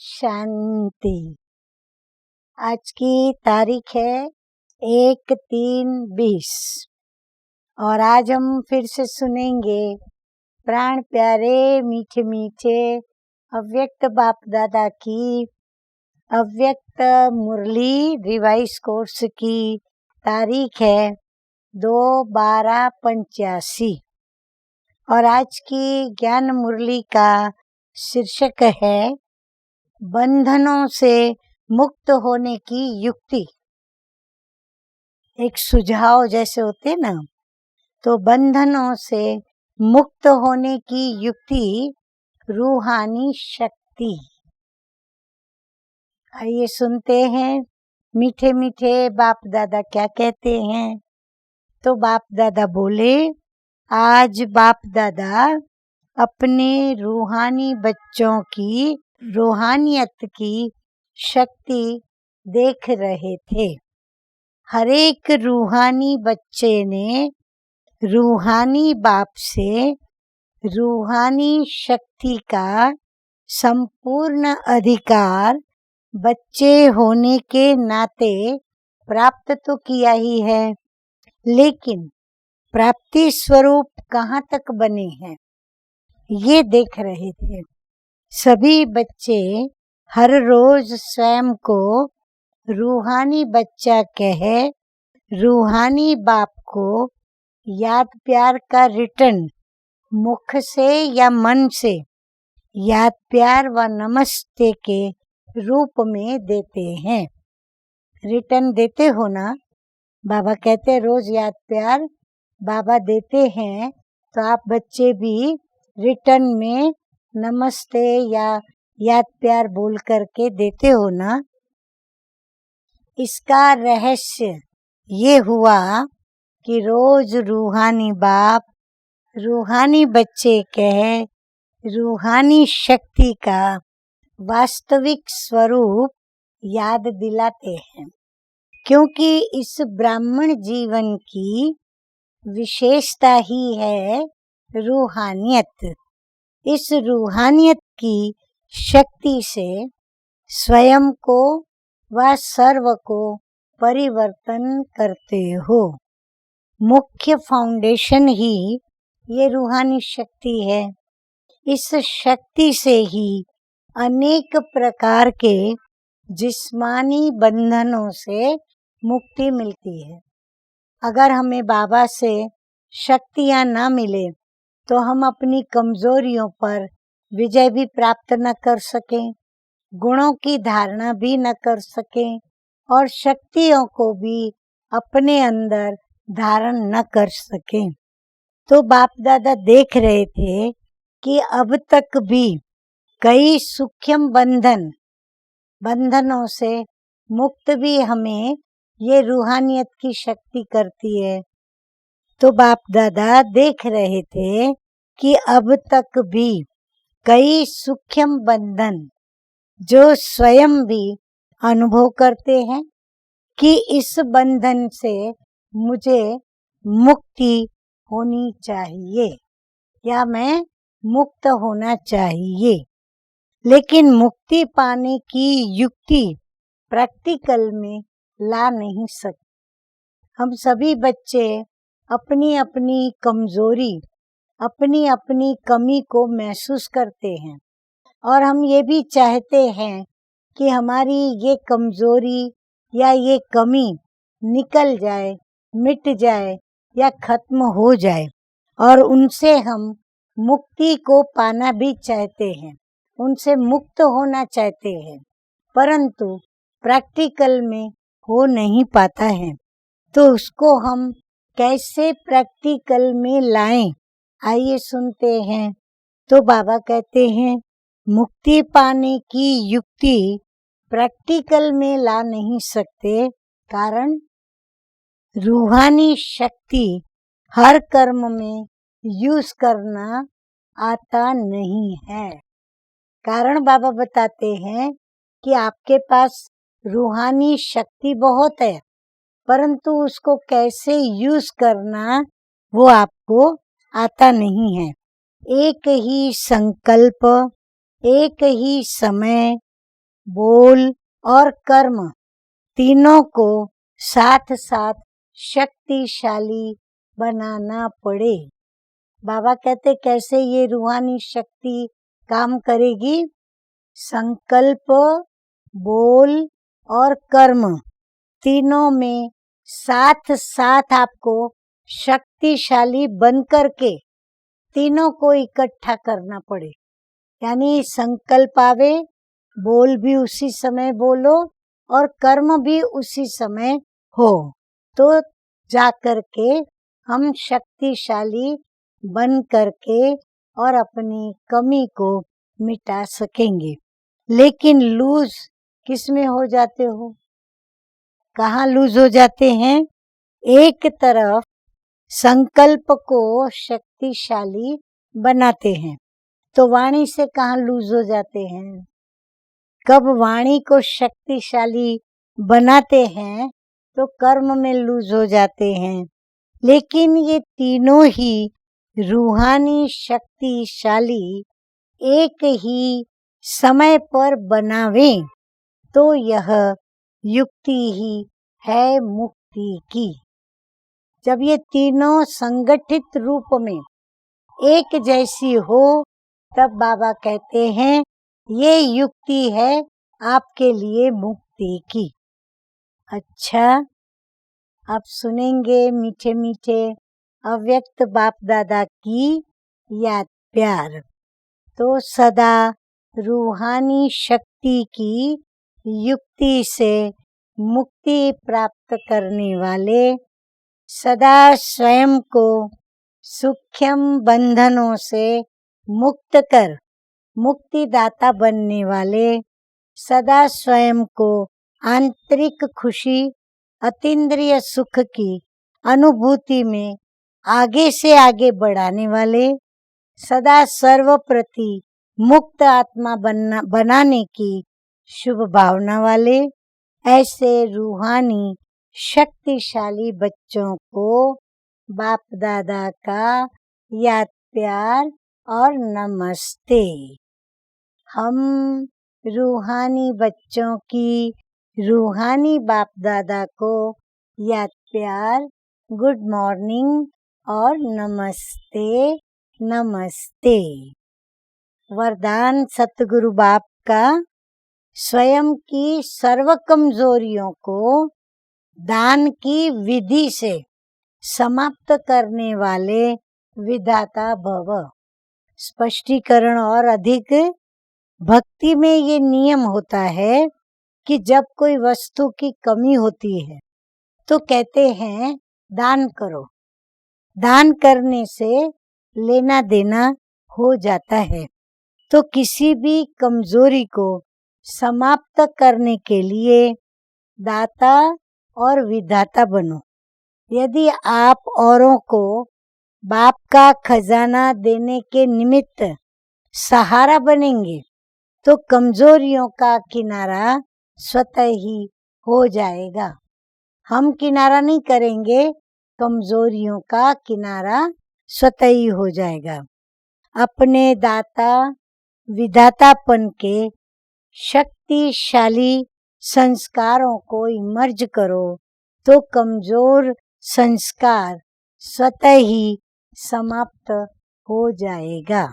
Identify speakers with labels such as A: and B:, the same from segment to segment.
A: शांति। आज की तारीख है 1/3/20 और आज हम फिर से सुनेंगे प्राण प्यारे मीठे मीठे अव्यक्त बाप दादा की अव्यक्त मुरली रिवाइज कोर्स की तारीख है 2/12/85 और आज की ज्ञान मुरली का शीर्षक है बंधनों से मुक्त होने की युक्ति। एक सुझाव जैसे होते ना, तो बंधनों से मुक्त होने की युक्ति रूहानी शक्ति। आइए सुनते हैं मीठे मीठे बाप दादा क्या कहते हैं। तो बाप दादा बोले, आज बाप दादा अपने रूहानी बच्चों की रूहानियत की शक्ति देख रहे थे। हर एक रूहानी बच्चे ने रूहानी बाप से रूहानी शक्ति का संपूर्ण अधिकार बच्चे होने के नाते प्राप्त तो किया ही है, लेकिन प्राप्ति स्वरूप कहाँ तक बने हैं ये देख रहे थे। सभी बच्चे हर रोज स्वयं को रूहानी बच्चा कह रूहानी बाप को याद प्यार का रिटर्न मुख से या मन से याद प्यार व नमस्ते के रूप में देते हैं। रिटर्न देते हो ना, बाबा कहते रोज याद प्यार बाबा देते हैं, तो आप बच्चे भी रिटर्न में नमस्ते या याद प्यार बोल करके देते हो ना। इसका रहस्य ये हुआ कि रोज रूहानी बाप रूहानी बच्चे कह रूहानी शक्ति का वास्तविक स्वरूप याद दिलाते हैं, क्योंकि इस ब्राह्मण जीवन की विशेषता ही है रूहानियत। इस रूहानियत की शक्ति से स्वयं को व सर्व को परिवर्तन करते हो। मुख्य फाउंडेशन ही ये रूहानी शक्ति है। इस शक्ति से ही अनेक प्रकार के जिस्मानी बंधनों से मुक्ति मिलती है। अगर हमें बाबा से शक्तियां न मिले तो हम अपनी कमजोरियों पर विजय भी प्राप्त न कर सकें, गुणों की धारणा भी न कर सकें और शक्तियों को भी अपने अंदर धारण न कर सकें। तो बाप दादा देख रहे थे कि अब तक भी कई सूक्ष्म बंधनों से मुक्त भी हमें ये रूहानियत की शक्ति करती है। तो बाप दादा देख रहे थे कि अब तक भी कई सूक्ष्म बंधन जो स्वयं भी अनुभव करते हैं कि इस बंधन से मुझे मुक्ति होनी चाहिए या मैं मुक्त होना चाहिए, लेकिन मुक्ति पाने की युक्ति प्रैक्टिकल में ला नहीं सकते। हम सभी बच्चे अपनी अपनी कमजोरी अपनी अपनी कमी को महसूस करते हैं और हम ये भी चाहते हैं कि हमारी ये कमजोरी या ये कमी निकल जाए, मिट जाए या खत्म हो जाए, और उनसे हम मुक्ति को पाना भी चाहते हैं, उनसे मुक्त होना चाहते हैं, परंतु प्रैक्टिकल में हो नहीं पाता है। तो उसको हम कैसे प्रैक्टिकल में लाएं, आइए सुनते हैं। तो बाबा कहते हैं मुक्ति पाने की युक्ति प्रैक्टिकल में ला नहीं सकते, कारण रूहानी शक्ति हर कर्म में यूज करना आता नहीं है। कारण बाबा बताते हैं कि आपके पास रूहानी शक्ति बहुत है, परंतु उसको कैसे यूज करना वो आपको आता नहीं है। एक ही संकल्प, एक ही समय, बोल और कर्म तीनों को साथ साथ शक्तिशाली बनाना पड़े। बाबा कहते कैसे ये रूहानी शक्ति काम करेगी? संकल्प, बोल और कर्म तीनों में साथ साथ आपको शक्तिशाली बनकर के तीनों को इकट्ठा करना पड़े। यानी संकल्प आवे, बोल भी उसी समय बोलो और कर्म भी उसी समय हो, तो जाकर के हम शक्तिशाली बन करके और अपनी कमी को मिटा सकेंगे। लेकिन लूज किस में हो जाते हो? कहाँ लूज हो जाते हैं? एक तरफ संकल्प को शक्तिशाली बनाते हैं तो वाणी से कहाँ लूज हो जाते हैं? कब वाणी को शक्तिशाली बनाते हैं तो कर्म में लूज हो जाते हैं। लेकिन ये तीनों ही रूहानी शक्तिशाली एक ही समय पर बनावे तो यह युक्ति ही है मुक्ति की। जब ये तीनों संगठित रूप में एक जैसी हो तब बाबा कहते हैं ये युक्ति है आपके लिए मुक्ति की। अच्छा, आप सुनेंगे मीठे मीठे अव्यक्त बाप दादा की याद प्यार। तो सदा रूहानी शक्ति की युक्ति से मुक्ति प्राप्त करने वाले, सदा स्वयं को सूक्ष्म बंधनों से मुक्त कर मुक्तिदाता बनने वाले, सदा स्वयं को आंतरिक खुशी, अतीन्द्रिय सुख की अनुभूति में आगे से आगे बढ़ाने वाले, सदा सर्वप्रति मुक्त आत्मा बनाने की शुभ भावना वाले, ऐसे रूहानी शक्तिशाली बच्चों को बाप दादा का याद प्यार और नमस्ते। हम रूहानी बच्चों की रूहानी बाप दादा को याद प्यार, गुड मॉर्निंग और नमस्ते नमस्ते। वरदान सतगुरु बाप का स्वयं की सर्व कमजोरियों को दान की विधि से समाप्त करने वाले विधाता भव। स्पष्टीकरण और अधिक भक्ति में ये नियम होता है कि जब कोई वस्तु की कमी होती है तो कहते हैं दान करो। दान करने से लेना देना हो जाता है। तो किसी भी कमजोरी को समाप्त करने के लिए दाता और विधाता बनो। यदि आप औरों को बाप का खजाना देने के निमित्त सहारा बनेंगे तो कमजोरियों का किनारा स्वतः ही हो जाएगा। हम किनारा नहीं करेंगे, कमजोरियों का किनारा स्वतः ही हो जाएगा। अपने दाता विधातापन के शक्तिशाली संस्कारों को इमर्ज करो तो कमजोर संस्कार स्वतः ही समाप्त हो जाएगा।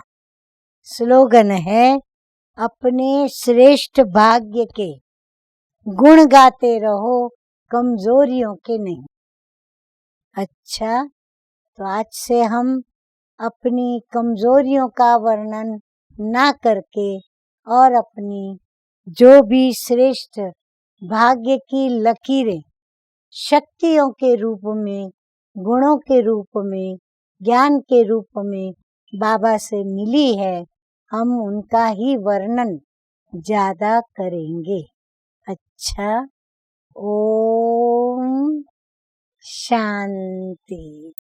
A: स्लोगन है अपने श्रेष्ठ भाग्य के गुण गाते रहो, कमजोरियों के नहीं। अच्छा, तो आज से हम अपनी कमजोरियों का वर्णन ना करके और अपनी जो भी श्रेष्ठ भाग्य की लकीरें शक्तियों के रूप में, गुणों के रूप में, ज्ञान के रूप में बाबा से मिली है, हम उनका ही वर्णन ज्यादा करेंगे। अच्छा, ओम शांति।